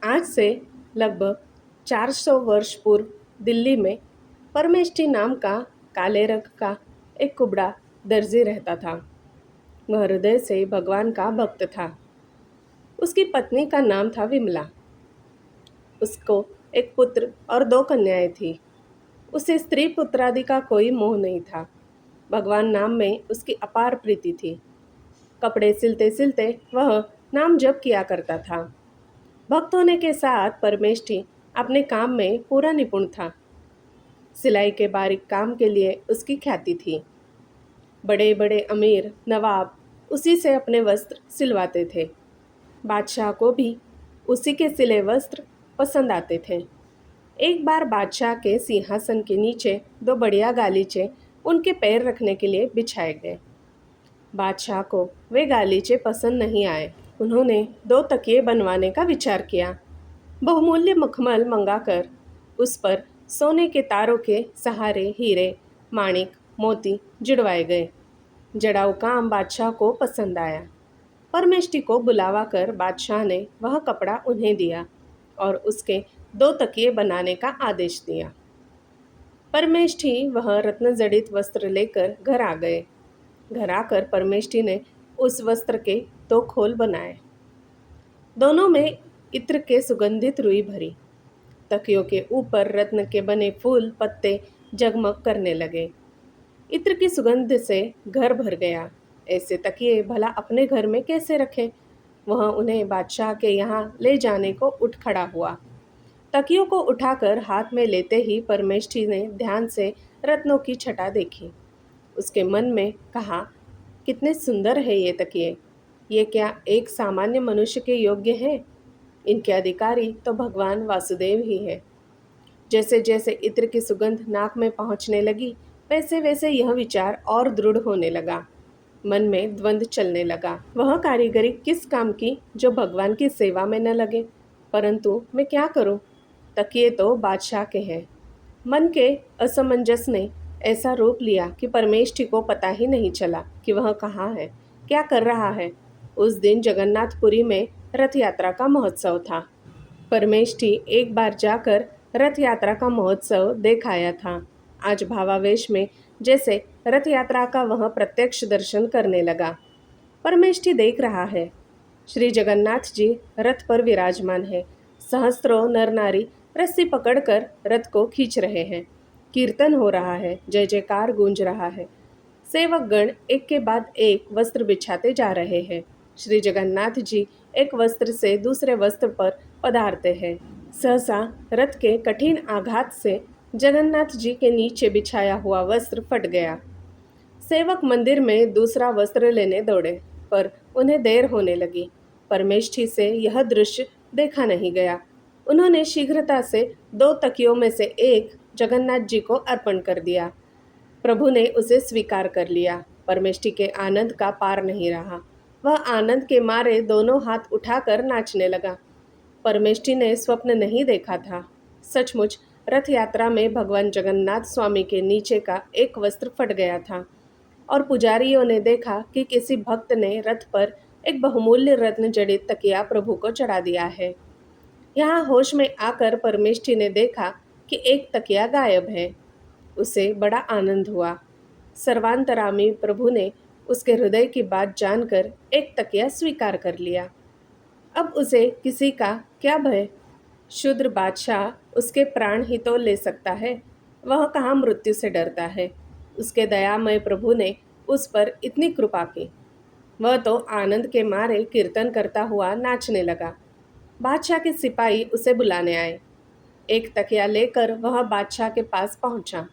आज से लगभग 400 वर्ष पूर्व दिल्ली में परमेष्ठी नाम का काले रंग का एक कुबड़ा दर्जी रहता था। वह हृदय से भगवान का भक्त था। उसकी पत्नी का नाम था विमला। उसको एक पुत्र और दो कन्याएं थी। उसे स्त्री पुत्रादि का कोई मोह नहीं था। भगवान नाम में उसकी अपार प्रीति थी। कपड़े सिलते सिलते वह नाम जप किया करता था। भक्त होने के साथ परमेष्ठी अपने काम में पूरा निपुण था। सिलाई के बारीक काम के लिए उसकी ख्याति थी। बड़े बड़े अमीर नवाब उसी से अपने वस्त्र सिलवाते थे। बादशाह को भी उसी के सिले वस्त्र पसंद आते थे। एक बार बादशाह के सिंहासन के नीचे दो बढ़िया गालीचे उनके पैर रखने के लिए बिछाए गए। बादशाह को वे गालीचे पसंद नहीं आए। उन्होंने दो तकिए बनवाने का विचार किया। बहुमूल्य मखमल मंगाकर उस पर सोने के तारों के सहारे हीरे, माणिक, मोती जुड़वाए गए। जड़ाऊ काम बादशाह को पसंद आया। परमेष्ठी को बुलावा कर बादशाह ने वह कपड़ा उन्हें दिया और उसके दो तकिए बनाने का आदेश दिया। परमेष्ठी वह रत्न जड़ित वस्त्र लेकर घर आ गए। घर आकर परमेष्ठी ने उस वस्त्र के दो खोल बनाए। दोनों में इत्र के सुगंधित रुई भरी। तकियों के ऊपर रत्न के बने फूल पत्ते जगमग करने लगे। इत्र की सुगंध से घर भर गया। ऐसे तकिए भला अपने घर में कैसे रखें? वह उन्हें बादशाह के यहाँ ले जाने को उठ खड़ा हुआ। तकियों को उठाकर हाथ में लेते ही परमेष्ठी ने ध्यान से रत्नों की छटा देखी। उसके मन में कहा, कितने सुंदर है ये तकिए। ये क्या एक सामान्य मनुष्य के योग्य हैं? इनके अधिकारी तो भगवान वासुदेव ही है। जैसे जैसे इत्र की सुगंध नाक में पहुंचने लगी वैसे वैसे यह विचार और दृढ़ होने लगा। मन में द्वंद्व चलने लगा। वह कारीगरी किस काम की जो भगवान की सेवा में न लगे? परंतु मैं क्या करूं? तकिए तो बादशाह के हैं। मन के असमंजस ने ऐसा रूप लिया कि परमेष्ठी को पता ही नहीं चला कि वह कहाँ है, क्या कर रहा है। उस दिन जगन्नाथपुरी में रथ यात्रा का महोत्सव था। परमेष्ठी एक बार जाकर रथ यात्रा का महोत्सव देख आया था। आज भावावेश में जैसे रथ यात्रा का वह प्रत्यक्ष दर्शन करने लगा। परमेष्ठी देख रहा है, श्री जगन्नाथ जी रथ पर विराजमान है। सहस्त्रों नर नारी रस्सी पकड़कर रथ को खींच रहे हैं। कीर्तन हो रहा है, जय जयकार गूंज रहा है। सेवक गण एक के बाद एक वस्त्र बिछाते जा रहे हैं। श्री जगन्नाथ जी एक वस्त्र से दूसरे वस्त्र पर पधारते हैं। सहसा रथ के कठिन आघात से जगन्नाथ जी के नीचे बिछाया हुआ वस्त्र फट गया। सेवक मंदिर में दूसरा वस्त्र लेने दौड़े, पर उन्हें देर होने लगी। परमेष्ठी से यह दृश्य देखा नहीं गया। उन्होंने शीघ्रता से दो तकियों में से एक जगन्नाथ जी को अर्पण कर दिया। प्रभु ने उसे स्वीकार कर लिया। परमेष्ठी के आनंद का पार नहीं रहा। वह आनंद के मारे दोनों हाथ उठाकर नाचने लगा। परमेष्ठी ने स्वप्न नहीं देखा था। सचमुच रथ यात्रा में भगवान जगन्नाथ स्वामी के नीचे का एक वस्त्र फट गया था और पुजारियों ने देखा कि किसी भक्त ने रथ पर एक बहुमूल्य रत्न जड़ित तकिया प्रभु को चढ़ा दिया है। यहाँ होश में आकर परमेष्ठी ने देखा कि एक तकिया गायब है। उसे बड़ा आनंद हुआ। सर्वांतरामी प्रभु ने उसके हृदय की बात जानकर एक तकिया स्वीकार कर लिया। अब उसे किसी का क्या भय? शूद्र बादशाह उसके प्राण ही तो ले सकता है, वह कहाँ मृत्यु से डरता है। उसके दयामय प्रभु ने उस पर इतनी कृपा की। वह तो आनंद के मारे कीर्तन करता हुआ नाचने लगा। बादशाह के सिपाही उसे बुलाने आए। एक तकिया लेकर वह बादशाह के पास पहुंचा।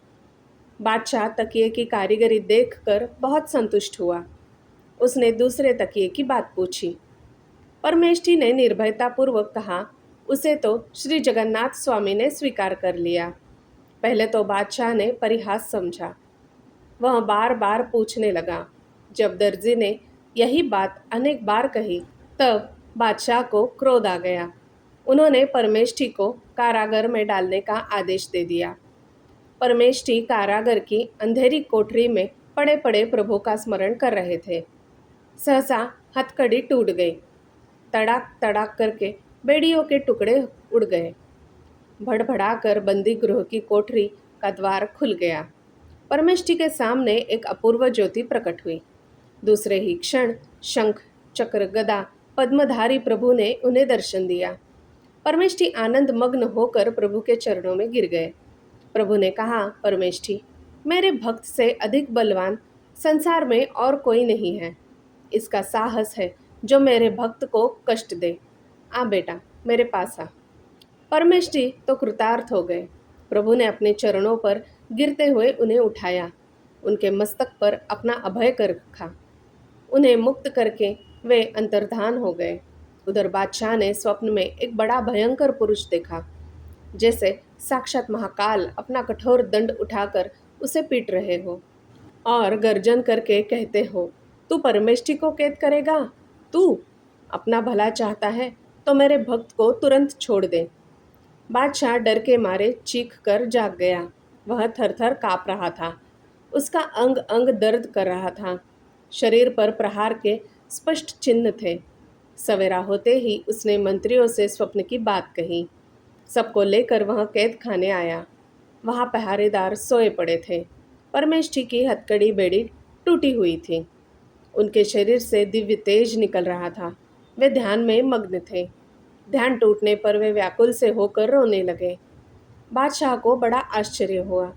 बादशाह तकिए की कारीगरी देखकर बहुत संतुष्ट हुआ। उसने दूसरे तकिए की बात पूछी। परमेष्ठी ने निर्भयतापूर्वक कहा, उसे तो श्री जगन्नाथ स्वामी ने स्वीकार कर लिया। पहले तो बादशाह ने परिहास समझा। वह बार बार पूछने लगा। जब दर्जी ने यही बात अनेक बार कही तब बादशाह को क्रोध आ गया। उन्होंने परमेष्ठी को कारागार में डालने का आदेश दे दिया। परमेष्ठी कारागार की अंधेरी कोठरी में पड़े पड़े प्रभु का स्मरण कर रहे थे। सहसा हथकड़ी टूट गई। तड़ाक तड़ाक करके बेड़ियों के टुकड़े उड़ गए। भड़भड़ाकर बंदी गृह की कोठरी का द्वार खुल गया। परमेष्ठी के सामने एक अपूर्व ज्योति प्रकट हुई। दूसरे ही क्षण शंख, चक्र, गदा पद्मधारी प्रभु ने उन्हें दर्शन दिया। परमेष्ठी आनंद मग्न होकर प्रभु के चरणों में गिर गए। प्रभु ने कहा, परमेष्ठी, मेरे भक्त से अधिक बलवान संसार में और कोई नहीं है। इसका साहस है जो मेरे भक्त को कष्ट दे। आ बेटा, मेरे पास आ। परमेष्ठी तो कृतार्थ हो गए। प्रभु ने अपने चरणों पर गिरते हुए उन्हें उठाया, उनके मस्तक पर अपना अभय कर रखा। उन्हें मुक्त करके वे अंतर्धान हो गए। उधर बादशाह ने स्वप्न में एक बड़ा भयंकर पुरुष देखा, जैसे साक्षात महाकाल अपना कठोर दंड उठाकर उसे पीट रहे हो और गर्जन करके कहते हो, तू परमेष्ठी को कैद करेगा? तू अपना भला चाहता है तो मेरे भक्त को तुरंत छोड़ दे। बादशाह डर के मारे चीख कर जाग गया। वह थरथर काँप रहा था। उसका अंग अंग दर्द कर रहा था। शरीर पर प्रहार के स्पष्ट चिन्ह थे। सवेरा होते ही उसने मंत्रियों से स्वप्न की बात कही। सबको लेकर वह कैद खाने आया। वहाँ पहरेदार सोए पड़े थे। परमेष्ठी की हथकड़ी बेड़ी टूटी हुई थी। उनके शरीर से दिव्य तेज निकल रहा था। वे ध्यान में मग्न थे। ध्यान टूटने पर वे व्याकुल से होकर रोने लगे। बादशाह को बड़ा आश्चर्य हुआ।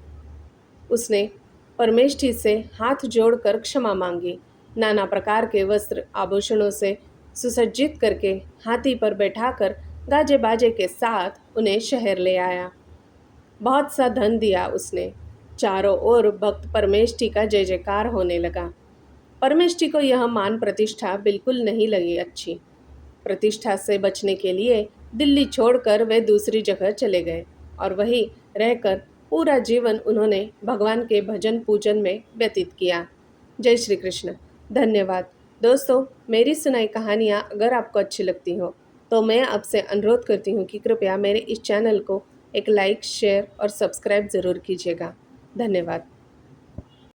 उसने परमेष्ठी से हाथ जोड़कर क्षमा मांगी। नाना प्रकार के वस्त्र आभूषणों से सुसज्जित करके हाथी पर बैठाकर गाजे बाजे के साथ उन्हें शहर ले आया। बहुत सा धन दिया उसने। चारों ओर भक्त परमेष्ठी का जय जयकार होने लगा। परमेष्ठी को यह मान प्रतिष्ठा बिल्कुल नहीं लगी अच्छी। प्रतिष्ठा से बचने के लिए दिल्ली छोड़कर वे दूसरी जगह चले गए और वहीं रहकर पूरा जीवन उन्होंने भगवान के भजन पूजन में व्यतीत किया। जय श्री कृष्ण। धन्यवाद। दोस्तों, मेरी सुनाई कहानियाँ अगर आपको अच्छी लगती हो तो मैं आपसे अनुरोध करती हूँ कि कृपया मेरे इस चैनल को एक लाइक, शेयर और सब्सक्राइब ज़रूर कीजिएगा। धन्यवाद।